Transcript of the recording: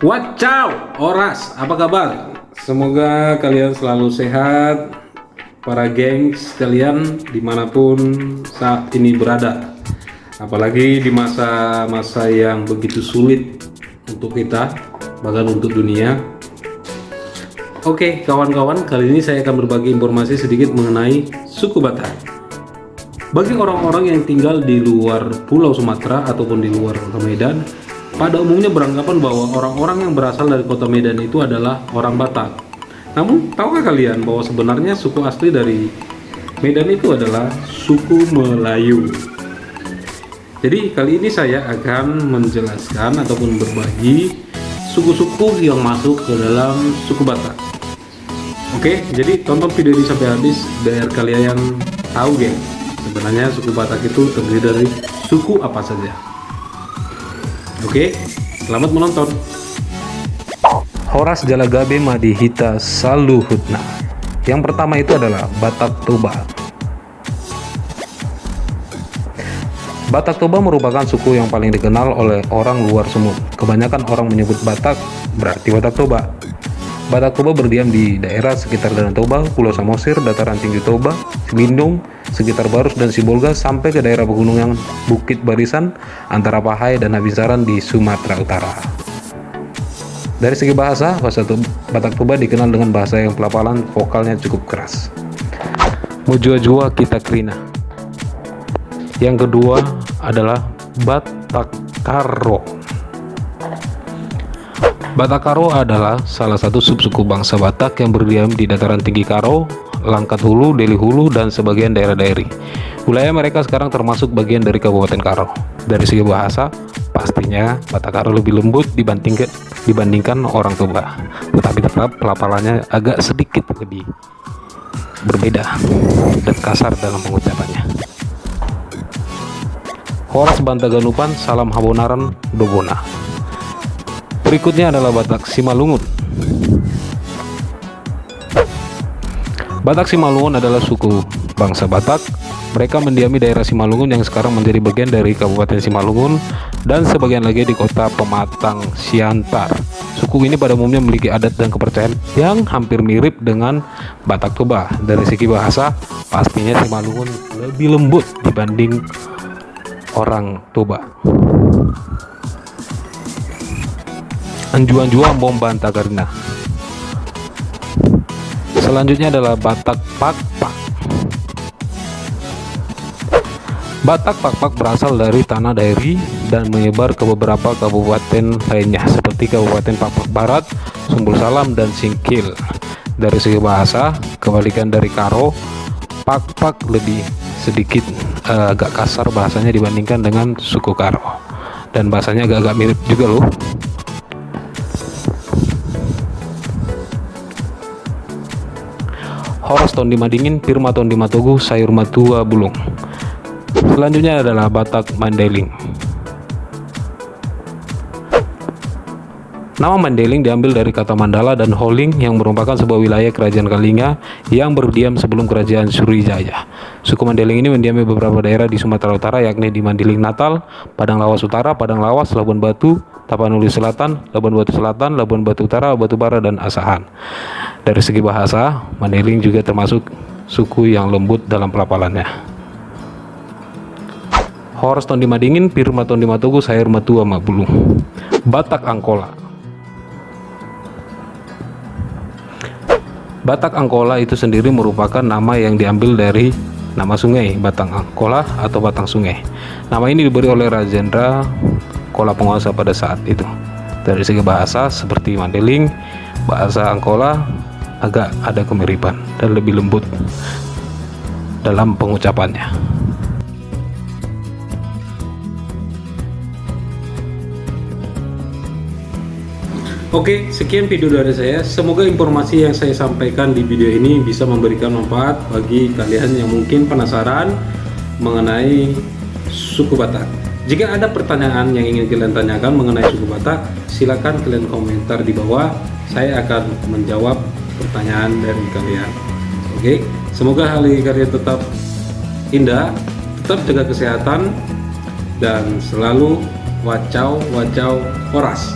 Wacau, Oras, apa kabar? Semoga kalian selalu sehat, para gengs kalian dimanapun saat ini berada. Apalagi di masa-masa yang begitu sulit untuk kita, bahkan untuk dunia. Oke, kawan-kawan, kali ini saya akan berbagi informasi sedikit mengenai suku Batak. Bagi orang-orang yang tinggal di luar Pulau Sumatera ataupun di luar Kota Medan, pada umumnya beranggapan bahwa orang-orang yang berasal dari Kota Medan itu adalah orang Batak. Namun, tahukah kalian bahwa sebenarnya suku asli dari Medan itu adalah suku Melayu? Jadi, kali ini saya akan menjelaskan ataupun berbagi suku-suku yang masuk ke dalam suku Batak. Oke, jadi tonton video ini sampai habis biar kalian tahu, geng. Sebenarnya suku Batak itu terdiri dari suku apa saja. Oke, selamat menonton. Horas Jalagabe Madihita Saluhutna. Yang pertama itu adalah Batak Toba. Batak Toba merupakan suku yang paling dikenal oleh orang luar Sumut. Kebanyakan orang menyebut Batak berarti Batak Toba. Batak Toba berdiam di daerah sekitar Danau Toba, Pulau Samosir, dataran tinggi Toba, Lindung, sekitar Barus dan Sibolga sampai ke daerah pegunungan Bukit Barisan antara Pahai dan Habisaran di Sumatera Utara. Dari segi bahasa Batak Toba dikenal dengan bahasa yang pelafalan vokalnya cukup keras. Mujua-jua kita krina. Yang kedua adalah Batak Karo. Batak Karo adalah salah satu subsuku bangsa Batak yang berdiam di dataran tinggi Karo, Langkat Hulu, Deli Hulu, dan sebagian daerah daeri. Wilayah mereka sekarang termasuk bagian dari Kabupaten Karo. Dari segi bahasa, pastinya Batak Karo lebih lembut dibandingkan orang Toba, tetapi tetap pelafalannya agak sedikit lebih berbeda dan kasar dalam pengucapannya. Horas Bantaganupan Salam Habonaran Dobona. Berikutnya adalah Batak Simalungun. Batak Simalungun adalah suku bangsa Batak. Mereka mendiami daerah Simalungun yang sekarang menjadi bagian dari Kabupaten Simalungun dan sebagian lagi di kota Pematang Siantar. Suku ini pada umumnya memiliki adat dan kepercayaan yang hampir mirip dengan Batak Toba. Dari segi bahasa, pastinya Simalungun lebih lembut dibanding orang Toba. Anjua-anjua Mombanta Karina. Selanjutnya adalah Batak Pakpak. Batak Pakpak berasal dari tanah daeri dan menyebar ke beberapa kabupaten lainnya seperti Kabupaten Pakpak Barat, Sumbul Salam, dan Singkil. Dari segi bahasa, kebalikan dari Karo, Pakpak lebih sedikit agak kasar bahasanya dibandingkan dengan suku Karo, dan bahasanya agak-agak mirip juga loh. Horas Tondi Madingin, Pirma Tondi Matogu, Sayur Matua Bulung. Selanjutnya adalah Batak Mandeling. Nama Mandeling diambil dari kata Mandala dan Holing yang merupakan sebuah wilayah kerajaan Kalinga yang berdiam sebelum kerajaan Surijaya. Suku Mandeling ini mendiami beberapa daerah di Sumatera Utara yakni di Mandeling Natal, Padang Lawas Utara, Padang Lawas, Labuan Batu, Tapanuli Selatan, Labuan Batu Selatan, Labuan Batu Utara, Batu Bara, dan Asahan. Dari segi bahasa, Mandeling juga termasuk suku yang lembut dalam pelafalannya. Horas Tondi Madingin, Pirma Tondi Matogu, Sayur Matua Mabulung. Batak Angkola. Batak Angkola itu sendiri merupakan nama yang diambil dari nama sungai Batang Angkola atau Batang Sungai. Nama ini diberi oleh Rajendra Kola penguasa pada saat itu. Dari segi bahasa seperti Mandeling, bahasa Angkola agak ada kemiripan dan lebih lembut dalam pengucapannya. Oke, sekian video dari saya. Semoga informasi yang saya sampaikan di video ini bisa memberikan manfaat bagi kalian yang mungkin penasaran mengenai suku Batak. Jika ada pertanyaan yang ingin kalian tanyakan mengenai suku Batak, silakan kalian komentar di bawah. Saya akan menjawab pertanyaan dari kalian. Oke, semoga hari kalian tetap indah, tetap jaga kesehatan, dan selalu wacau Horas.